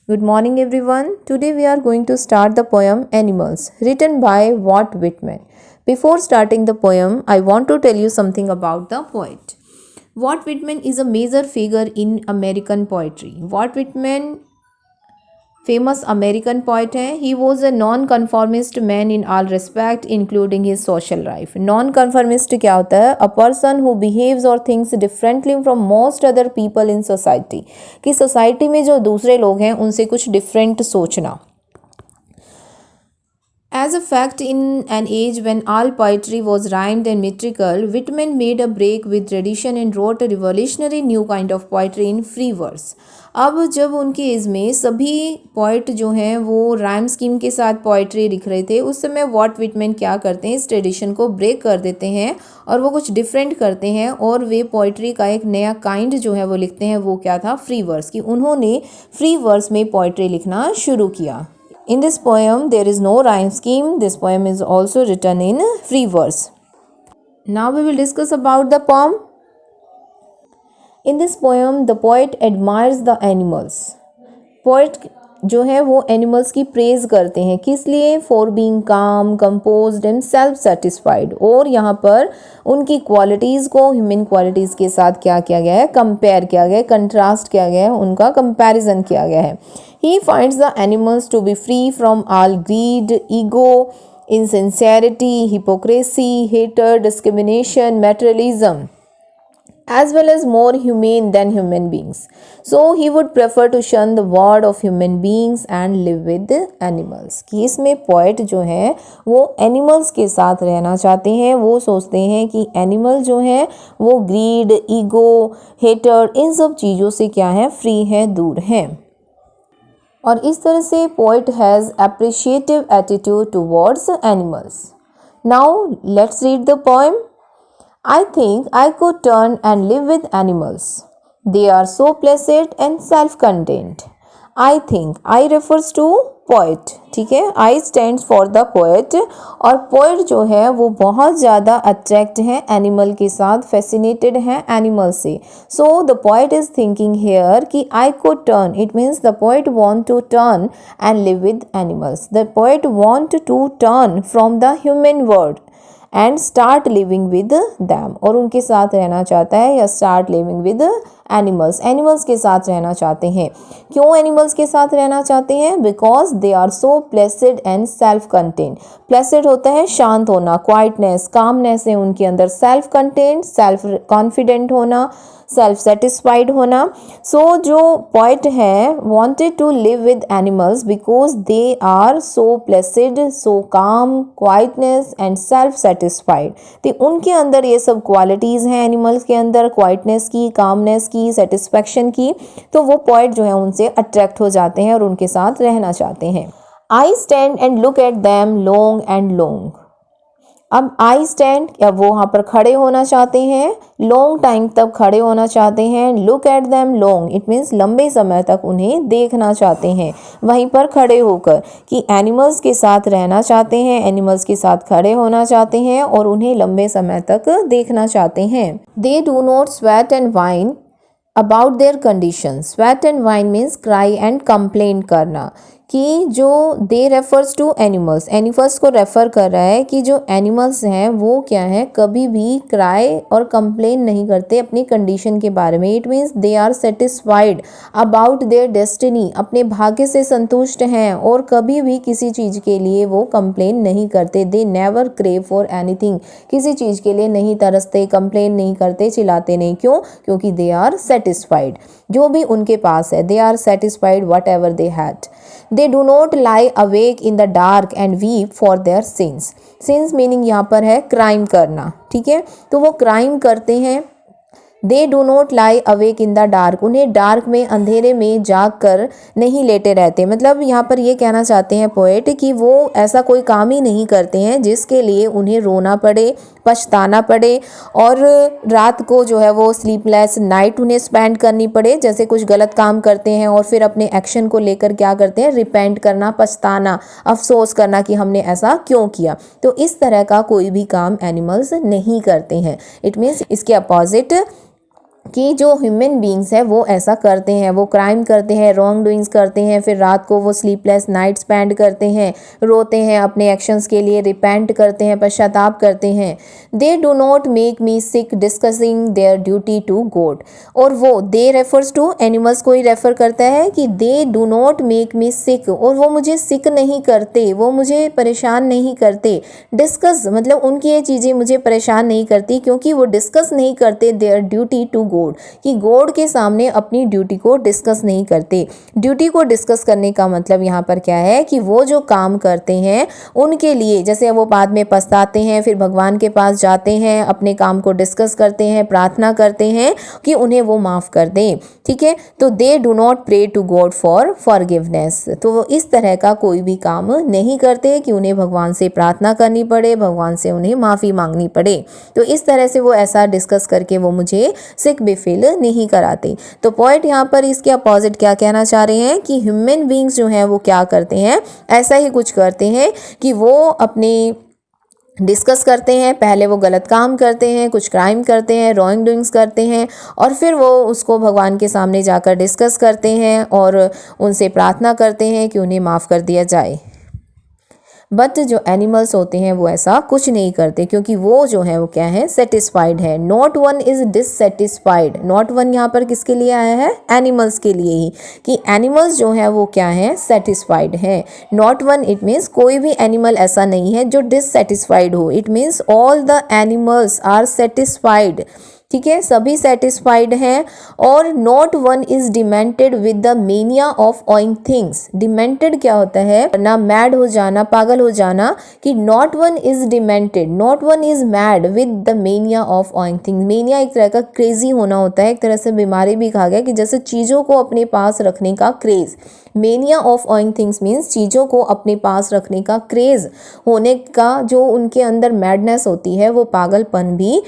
Good morning, everyone. Today we are going to start the poem Animals, written by Walt Whitman. Before starting the poem, I want to tell you something about the poet. Walt Whitman is a major figure in American poetry. Walt Whitman famous American poet हैं. He was a nonconformist man in all respect including his social life. Nonconformist क्या होता है? A person who behaves or thinks differently from most other people in society. कि society में जो दूसरे लोग हैं उनसे कुछ डिफरेंट सोचना. As a fact, in an age when all poetry was rhymed and metrical, Whitman made a break with tradition and wrote a revolutionary new kind of poetry in free verse. अब जब उनकी as में सभी poet जो हैं वो rhyme scheme के साथ पोइट्री लिख रहे थे, उस समय वॉल्ट विटमैन क्या करते हैं, इस ट्रेडिशन को ब्रेक कर देते हैं और वो कुछ डिफरेंट करते हैं और वे पोइट्री का एक नया काइंड जो है वो लिखते हैं. वो क्या था? Free verse. कि उन्होंने फ्री वर्स में पोइट्री लिखना शुरू किया. In this poem, there is no rhyme scheme. This poem is also written in free verse. Now we will discuss about the poem. In this poem, the poet admires the animals. Poet जो है वो animals की praise करते हैं. किस लिए? For being काम, composed and self satisfied. और यहाँ पर उनकी क्वालिटीज़ को ह्यूमन क्वालिटीज़ के साथ क्या किया गया है? कंपेयर किया गया है, कंट्रास्ट किया गया है, उनका कंपैरिजन किया गया है. He finds the animals to be free from all greed, ego, insincerity, hypocrisy, hatred, discrimination, materialism, as well as more humane than human beings. So he would prefer to shun the world of human beings and live with the animals. कि इसमें poet जो है वो animals के साथ रहना चाहते हैं. वो सोचते हैं कि एनिमल जो है वो ग्रीड, ईगो, हेटर्ड, इन सब चीज़ों से क्या है? फ्री है, दूर है. और इस तरह से poet has appreciative attitude towards animals. Now let's read the poem. I think I could turn and live with animals. They are so placid and self-contained. I think, I refers to poet. ठीक है, I stands for the poet. और poet जो है वो बहुत ज़्यादा attract है animal के साथ, फैसिनेटेड है एनिमल से. So the poet is thinking here कि I could turn. It means the poet want to turn and live with animals. The poet want to turn from the human world and start living with them. और उनके साथ रहना चाहता है या start living with animals. Animals के साथ रहना चाहते हैं. क्यों एनिमल्स के साथ रहना चाहते हैं? Because they are so placid and self contained. Placid होता है शांत होना, क्वाइटनेस, कामनेस है उनके अंदर. सेल्फ कंटेन्ड, सेल्फ कॉन्फिडेंट होना, सेल्फ सेटिस्फाइड होना. सो जो पोइट है wanted to live with animals because they are so placid, so calm, quietness and self satisfied. तो उनके अंदर ये सब क्वालिटीज़ हैं एनिमल्स के अंदर, क्वाइटनेस की, कामनेस की, सेटिस्फैक्शन की. तो वो पोइट जो है उनसे अट्रैक्ट हो जाते हैं और उनके साथ रहना चाहते हैं. आई stand and look at them long and long. अब आई स्टैंड, या वो वहाँ पर खड़े होना चाहते हैं, लॉन्ग टाइम तक खड़े होना चाहते हैं. Look at them long, it means लंबे समय तक उन्हें देखना चाहते हैं वहीं पर खड़े होकर. कि एनिमल्स के साथ रहना चाहते हैं, एनिमल्स के साथ खड़े होना चाहते हैं और उन्हें लंबे समय तक देखना चाहते हैं. They do not sweat and wine about their condition. Sweat and wine means cry and complain करना. कि जो दे रेफर्स टू एनिमल्स, एनिमल्स को रेफ़र कर रहा है कि जो एनिमल्स हैं वो क्या है, कभी भी क्राई और कंप्लेन नहीं करते अपनी कंडीशन के बारे में. It means they are satisfied about their destiny. अपने भाग्य से संतुष्ट हैं और कभी भी किसी चीज़ के लिए वो कंप्लेन नहीं करते. They never crave for anything. किसी चीज़ के लिए नहीं तरसते, कंप्लेन नहीं करते, चिल्लाते नहीं. क्यों? क्योंकि दे आर सेटिस्फाइड. जो भी उनके पास है, they are satisfied whatever they had. They do not lie awake in the dark and weep for their sins. Sins meaning यहाँ पर है क्राइम करना. ठीक है, तो वो क्राइम करते हैं. They do not lie awake in the dark. उन्हें डार्क में, अंधेरे में जाग कर नहीं लेटे रहते. मतलब यहाँ पर ये कहना चाहते हैं पोएट कि वो ऐसा कोई काम ही नहीं करते हैं जिसके लिए उन्हें रोना पड़े, पछताना पड़े और रात को जो है वो स्लीपलेस नाइट उन्हें स्पेंड करनी पड़े. जैसे कुछ गलत काम करते हैं और फिर अपने एक्शन को लेकर क्या करते हैं, रिपेंट करना, पछताना, अफसोस करना कि हमने ऐसा क्यों किया. तो इस तरह का कोई भी काम एनिमल्स नहीं करते हैं. इट मीन्स इसके अपोजिट कि जो ह्यूमन बींग्स है वो ऐसा करते हैं, वो क्राइम करते हैं, रॉन्ग डूइंग्स करते हैं, फिर रात को वो स्लीपलेस नाइट स्पेंड करते हैं, रोते हैं अपने एक्शंस के लिए, रिपेंट करते हैं, पश्चाताप करते हैं। They do not make me sick discussing their duty to God. और वो दे रेफर्स टू एनिमल्स को ही रेफर करता है कि they do not make me sick, और वो मुझे सिक नहीं करते, वो मुझे परेशान नहीं करते। डिस्कस मतलब उनकी ये चीज़ें मुझे परेशान नहीं करती क्योंकि वो डिस्कस नहीं करते देयर ड्यूटी टू गॉड, कि गॉड के सामने अपनी ड्यूटी को डिस्कस नहीं करते। ड्यूटी को डिस्कस करने का मतलब यहाँ पर क्या है कि वो जो काम करते हैं उनके लिए, जैसे वो बाद में पछताते हैं, फिर भगवान के पास जाते हैं, अपने काम को डिस्कस करते हैं, प्रार्थना करते हैं कि उन्हें वो माफ़ कर दें। ठीक है, तो they do not pray to God for forgiveness. तो वो इस तरह का कोई भी काम नहीं करते कि उन्हें भगवान से प्रार्थना करनी पड़े, भगवान से उन्हें माफ़ी मांगनी पड़े। तो इस तरह से वो ऐसा डिस्कस करके वो मुझे सिक भी फील नहीं कराते। तो पॉइंट यहाँ पर इसके अपोजिट क्या कहना चाह रहे हैं कि ह्यूमन बींग्स जो हैं वो क्या करते हैं, ऐसा ही कुछ करते हैं कि वो अपने डिस्कस करते हैं, पहले वो गलत काम करते हैं, कुछ क्राइम करते हैं, रॉन्ग डूइंग्स करते हैं, और फिर वो उसको भगवान के सामने जाकर डिस्कस करते हैं और उनसे प्रार्थना करते हैं कि उन्हें माफ़ कर दिया जाए। बट जो एनिमल्स होते हैं वो ऐसा कुछ नहीं करते क्योंकि वो जो है वो क्या है, सेटिस्फाइड है। Not one is dissatisfied. Not one यहाँ पर किसके लिए आया है, एनिमल्स के लिए ही, कि एनिमल्स जो है वो क्या है, सेटिस्फाइड है। नॉट वन इट मीन्स कोई भी एनिमल ऐसा नहीं है जो डिससेटिस्फाइड हो। It means all the animals are satisfied. ठीक है, सभी सेटिस्फाइड हैं। और not one is demented with the mania of owing things. Demented क्या होता है, ना मैड हो जाना, पागल हो जाना, कि not one is demented, not one is mad with the mania of owing things. Mania एक तरह का क्रेजी होना होता है, एक तरह से बीमारी भी कहा गया कि जैसे चीज़ों को अपने पास रखने का craze. Mania of owing things means चीज़ों को अपने पास रखने का क्रेज होने का जो उनके अंदर मैडनेस होती है, वो पागलपन भी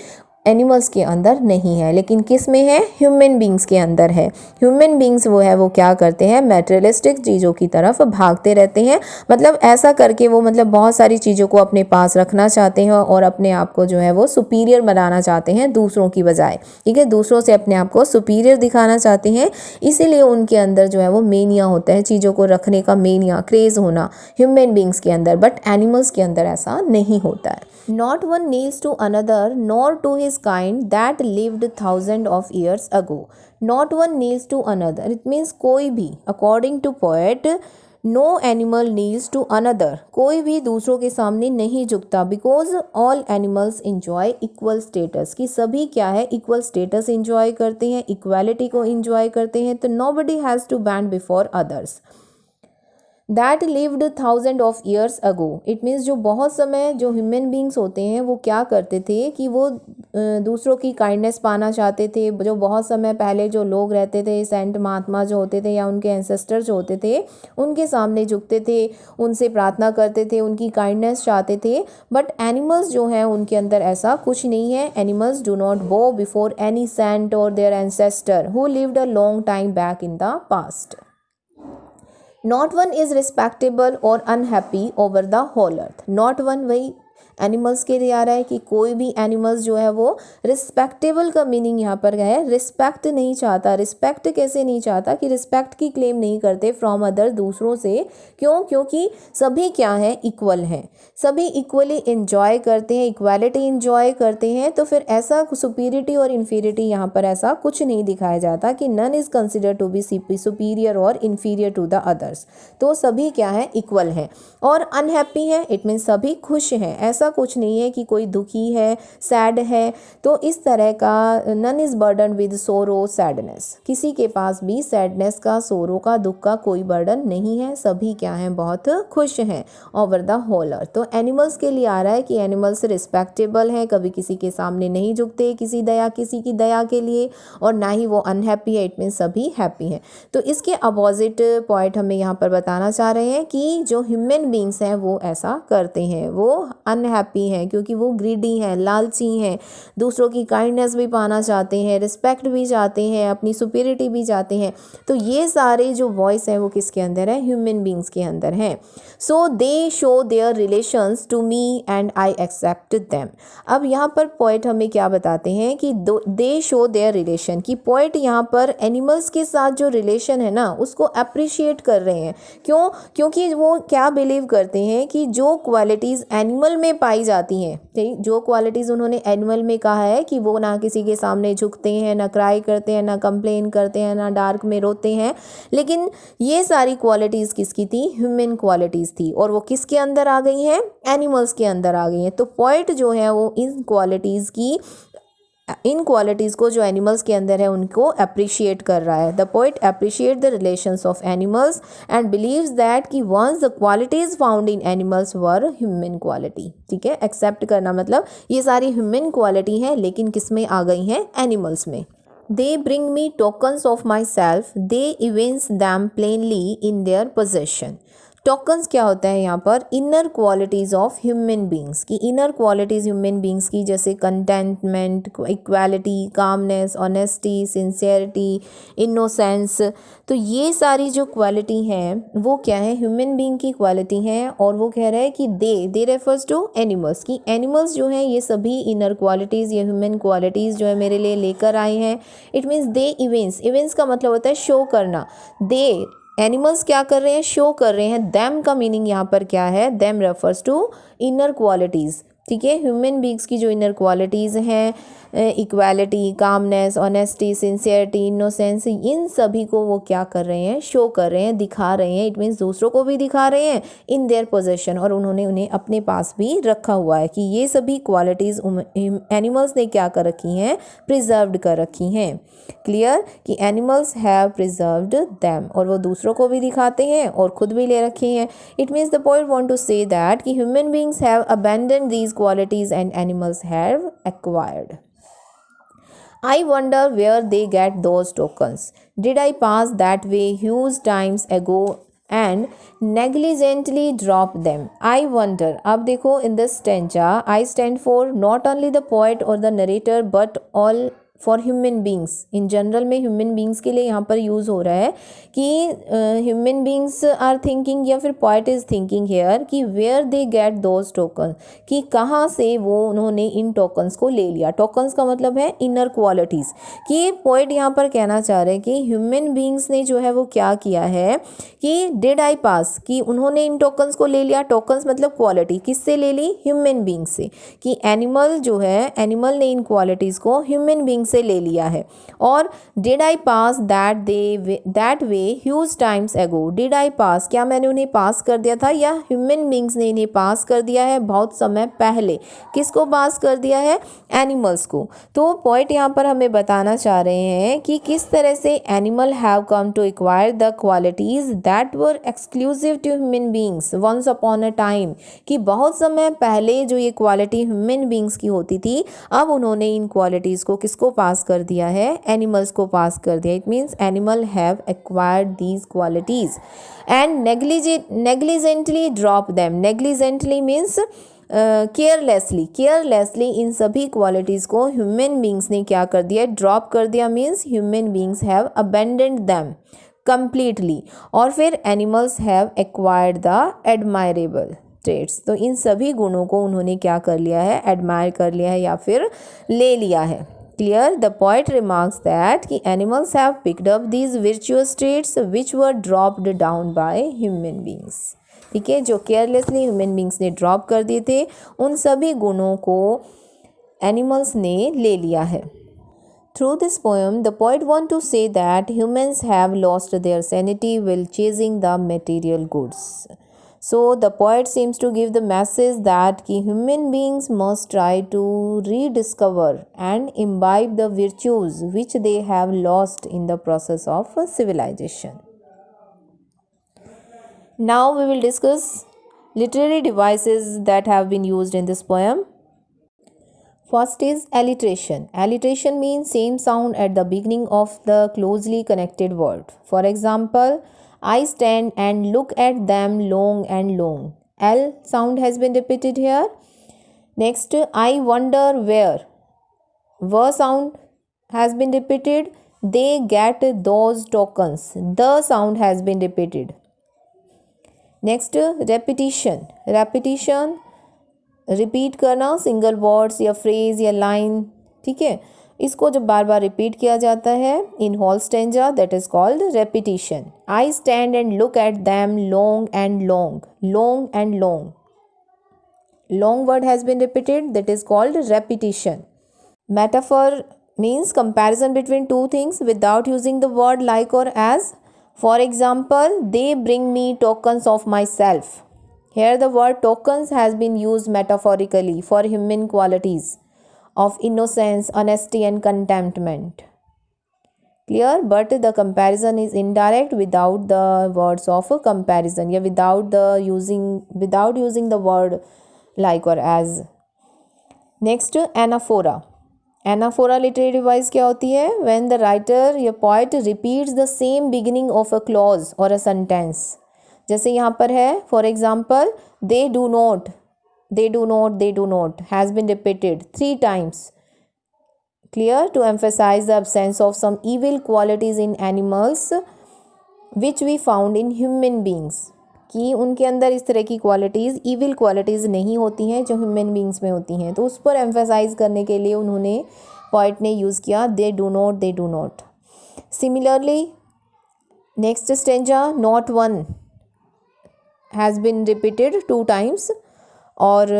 एनिमल्स के अंदर नहीं है, लेकिन किस में है, ह्यूमन बींग्स के अंदर है। ह्यूमन बींग्स वो है वो क्या करते हैं, मैटेरियलिस्टिक चीज़ों की तरफ भागते रहते हैं। मतलब ऐसा करके वो मतलब बहुत सारी चीज़ों को अपने पास रखना चाहते हैं और अपने आप को जो है वो सुपीरियर बनाना चाहते हैं दूसरों की बजाय। ठीक है, दूसरों से अपने आप को सुपीरियर दिखाना चाहते हैं, इसीलिए उनके अंदर जो है वो मेनिया होता है, चीज़ों को रखने का मेनिया, क्रेज़ होना ह्यूमन बींग्स के अंदर। बट एनिमल्स के अंदर ऐसा नहीं होता है। Not one kneels to another, nor to his kind that lived thousands of years ago. Not one kneels to another. It means कोई भी, according to poet, no animal kneels to another. कोई भी दूसरों के सामने नहीं झुकता, because all animals enjoy equal status. कि सभी क्या है, equal status enjoy करते हैं, equality को enjoy करते हैं। तो nobody has to bend before others. That lived thousand of years ago. It means जो बहुत समय जो ह्यूमन बींग्स होते हैं वो क्या करते थे कि वो दूसरों की काइंडनेस पाना चाहते थे। जो बहुत समय पहले जो लोग रहते थे, सेंट महात्मा जो होते थे या उनके एंसेस्टर जो होते थे, उनके सामने झुकते थे, उनसे प्रार्थना करते थे, उनकी काइंडनेस चाहते थे। बट एनिमल्स जो हैं उनके अंदर ऐसा कुछ नहीं है। Animals do not bow before any saint or their ancestor who lived a long time back in the past. Not one is respectable or unhappy over the whole earth. Not one वही animals के लिए आ रहा है कि कोई भी animals जो है वो रिस्पेक्टेबल का मीनिंग यहाँ पर क्या है, रिस्पेक्ट नहीं चाहता। रिस्पेक्ट कैसे नहीं चाहता, कि रिस्पेक्ट की क्लेम नहीं करते फ्रॉम अदर, दूसरों से। क्यों, क्योंकि सभी क्या है, इक्वल हैं, सभी इक्वली इंजॉय करते हैं, इक्वालिटी इंजॉय करते हैं। तो फिर ऐसा सुपीरियरिटी और इन्फीरियरिटी यहाँ पर ऐसा कुछ नहीं दिखाया जाता कि none is consider to be superior और इन्फीरियर टू द अदर्स। तो सभी क्या है, इक्वल हैं। और अनहैप्पी है, इट मीन्स सभी खुश हैं। ऐसा कुछ नहीं है कि कोई दुखी है, सैड है। तो इस तरह का नन इज बर्डन विद सोरो सैडनेस। किसी के पास भी सैडनेस का, सोरो का, दुख का कोई बर्डन नहीं है। सभी क्या हैं, बहुत खुश हैं ओवर द होल अर्थ। तो एनिमल्स के लिए आ रहा है कि एनिमल्स रिस्पेक्टेबल हैं, कभी किसी के सामने नहीं झुकते किसी की दया के लिए, और ना ही वो अनहैप्पी है। इट मीन्स सभी हैप्पी हैं। तो इसके अपोजिट पॉइंट हमें यहाँ पर बताना चाह रहे हैं कि जो ह्यूमन बींग्स हैं वो ऐसा करते हैं, वो अनहैप्पी हैप्पी हैं, क्योंकि वो ग्रीडी हैं, लालची हैं, दूसरों की काइंडनेस भी पाना चाहते हैं, रिस्पेक्ट भी चाहते हैं, अपनी सुपीरियरिटी भी चाहते हैं। तो ये सारे जो वॉइस हैं वो किसके अंदर है? ह्यूमन बींग्स के अंदर हैं। So they show their relations to me and I accept them. अब यहाँ पर पोएट हमें क्या बताते हैं कि दे शो देयर रिलेशन, कि पोएट यहाँ पर एनिमल्स के साथ जो रिलेशन है ना उसको अप्रिशिएट कर रहे हैं। क्यों? क्योंकि वो क्या बिलीव करते हैं कि जो क्वालिटीज़ एनिमल में पाई जाती हैं, ठीक, जो क्वालिटीज़ उन्होंने एनिमल में कहा है कि वो ना किसी के सामने झुकते हैं, ना क्राई करते हैं, ना कंप्लेन करते हैं, ना डार्क में रोते हैं, लेकिन ये सारी क्वालिटीज़ किसकी थी? ह्यूमन क्वालिटीज़ थी। और वो किसके अंदर आ गई हैं? एनिमल्स के अंदर आ गई हैं। तो पोएट जो है वो इन क्वालिटीज़ को जो एनिमल्स के अंदर है उनको अप्रिशिएट कर रहा है। The poet appreciate the relations of animals and believes that कि once the qualities found in animals were human quality. ठीक है, एक्सेप्ट करना मतलब ये सारी ह्यूमन क्वालिटी हैं, लेकिन किस में आ गई हैं? एनिमल्स में। They bring me tokens of myself, they evince them plainly in their possession. Tokens क्या होता है यहाँ पर? Inner qualities of human beings की, इनर क्वालिटीज़ ह्यूमन बींग्स की, जैसे contentment, equality, calmness, honesty, sincerity, innocence. तो ये सारी जो क्वालिटी हैं वो क्या है? ह्यूमन बींग की क्वालिटी हैं। और वो कह रहा है कि दे रेफर्स टू एनिमल्स, की एनिमल्स जो हैं ये सभी इनर क्वालिटीज़, ये ह्यूमन क्वालिटीज़ जो है मेरे लिए लेकर आए हैं। इट मीन्स दे इवेंट्स का मतलब होता है शो करना। दे एनिमल्स क्या कर रहे हैं? शो कर रहे हैं। दैम का मीनिंग यहाँ पर क्या है? Them refers to inner qualities. ठीक है, ह्यूमन बींग्स की जो इनर क्वालिटीज़ हैं, equality, calmness, honesty, sincerity, innocence, इन सभी को वो क्या कर रहे हैं? शो कर रहे हैं, दिखा रहे हैं। इट मीन्स दूसरों को भी दिखा रहे हैं इन देयर पोजेशन, और उन्होंने उन्हें अपने पास भी रखा हुआ है कि ये सभी क्वालिटीज़ एनिमल्स ने क्या कर रखी हैं? प्रिजर्व्ड कर रखी हैं। क्लियर कि एनिमल्स हैव प्रिजर्व्ड दैम, और वो दूसरों को भी दिखाते हैं और खुद भी ले रखी हैं। It means the poet want to say that कि human beings have abandoned these qualities and animals have acquired. I wonder where they get those tokens. Did I pass that way huge times ago and negligently drop them? I wonder. अब देखो, in this stanza I stand for not only the poet or the narrator but all for human beings in general में human beings के लिए यहाँ पर use हो रहा है कि ह्यूमन बींग्स आर थिंकिंग, या फिर पोएट इज़ थिंकिंग हेयर कि where they get those token, कि कहाँ से वो उन्होंने इन टोकन्स को ले लिया। टोकन्स का मतलब है इनर क्वालिटीज़, कि पोएट यहाँ पर कहना चाह रहे हैं कि ह्यूमन बींग्स ने जो है वो क्या किया है कि डिड आई पास, कि उन्होंने इन टोकन्स को ले लिया। टोकन्स मतलब क्वालिटी, किससे ले ली? ह्यूमन बींग्स से। कि एनिमल जो है, एनिमल ने इन क्वालिटीज़ को ह्यूमन बींग्स से ले लिया है। और did I pass that way huge times एगो। डिड आई पास, क्या मैंने उन्हें पास कर दिया था, या ह्यूमन बींग्स ने इन्हें पास कर दिया है बहुत समय पहले। किसको पास कर दिया है? एनिमल्स को। तो पॉइंट यहाँ पर हमें बताना चाह रहे हैं कि किस तरह से animal have come to acquire the qualities that were exclusive to human beings once upon a time, कि बहुत समय पहले जो ये क्वालिटी ह्यूमन बींग्स की होती थी, अब उन्होंने इन क्वालिटीज़ को किसको पास कर दिया है? एनिमल्स को पास कर दिया। It means animal have acquired these qualities and negligently drop them. Negligently means carelessly इन सभी क्वालिटीज़ को ह्यूमन बींग्स ने क्या कर दिया? ड्रॉप कर दिया। Means human beings have abandoned them completely. और फिर animals have acquired the admirable traits. तो इन सभी गुणों को उन्होंने क्या कर लिया है? एडमायर कर लिया है या फिर ले लिया है। Clear? The poet remarks that कि animals have picked up these virtuous traits which were dropped down by human beings. ठीक है, जो केयरलेसली ह्यूमन बींग्स ने ड्रॉप कर दिए थे, उन सभी गुणों को एनिमल्स ने ले लिया है। Through this poem, the poet wants to say that humans have lost their sanity while chasing the material goods. So the poet seems to give the message that कि human beings must try to rediscover and imbibe the virtues which they have lost in the process of civilization. Now we will discuss literary devices that have been used in this poem. First is alliteration. Alliteration means same sound at the beginning of the closely connected word. For example, I stand and look at them long and long. L sound has been repeated here. Next, I wonder where, w sound has been repeated, they get those tokens, the sound has been repeated. Next, repetition, repetition repeat करना single words या phrase या line, ठीक है, इसको जब बार बार repeat किया जाता है in whole stanza, that is called repetition. I stand and look at them long and long, long and long, long word has been repeated, that is called repetition. Metaphor means comparison between two things without using the word like or as. For example, they bring me tokens of myself. Here the word tokens has been used metaphorically for human qualities of innocence, honesty and contentment. Clear? But the comparison is indirect without the words of comparison, या without using the word like or as. Next, anaphora. Anaphora literary device क्या होती है? When the writer या poet repeats the same beginning of a clause or a sentence. जैसे यहाँ पर है, for example, they do not, they do not, they do not has been repeated 3 times. Clear? To emphasize the absence of some evil qualities in animals which we found in human beings. कि उनके अंदर इस तरह की qualities, evil qualities नहीं होती हैं जो ह्यूमन बींग्स में होती हैं. तो उस पर एम्फेसाइज करने के लिए उन्होंने, पोइट ने यूज़ किया दे do not, they do not. Similarly next stanza, not one has been repeated 2 times, और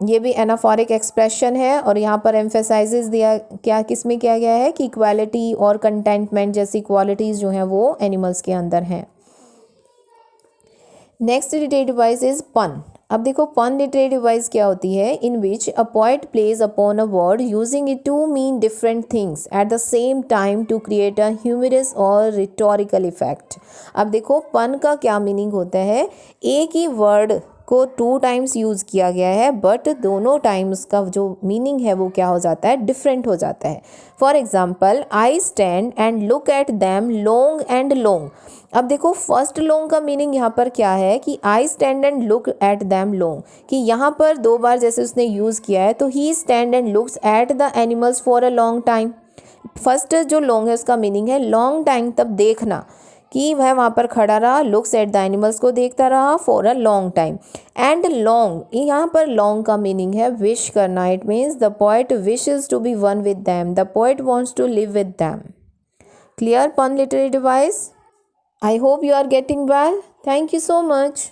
ये भी एनाफोरिक एक्सप्रेशन है. और यहाँ पर एम्फेसाइजेस दिया क्या, किस में किया गया है कि इक्वालिटी और कंटेंटमेंट जैसी क्वालिटीज़ जो हैं वो एनिमल्स के अंदर हैं. नेक्स्ट लिटरेरी डिवाइस इज पन. अब देखो पन लिटरेरी डिवाइस क्या होती है, in which a poet plays upon a word using it to mean different things at the same time to create a humorous or rhetorical effect. अब देखो पन का क्या मीनिंग होता है, एक ही वर्ड को 2 टाइम्स यूज़ किया गया है, बट दोनों टाइम उसका जो मीनिंग है वो क्या हो जाता है, डिफरेंट हो जाता है. For example, I stand and look at them long and long. अब देखो फर्स्ट लॉन्ग का मीनिंग यहाँ पर क्या है कि आई stand and look at them long, कि यहाँ पर 2 बार जैसे उसने यूज़ किया है, तो he stand and looks at the animals for a long time. First जो लॉन्ग है उसका मीनिंग है लॉन्ग टाइम, तब देखना, कि वह वहाँ पर खड़ा रहा, लुक्स एट द एनिमल्स को देखता रहा for a long time. And long, यहाँ पर लॉन्ग का मीनिंग है विश करना. It means the poet wishes to be one with them, the poet wants to live with them. Clear? Pun literary device. I hope you are getting well. Thank you so much.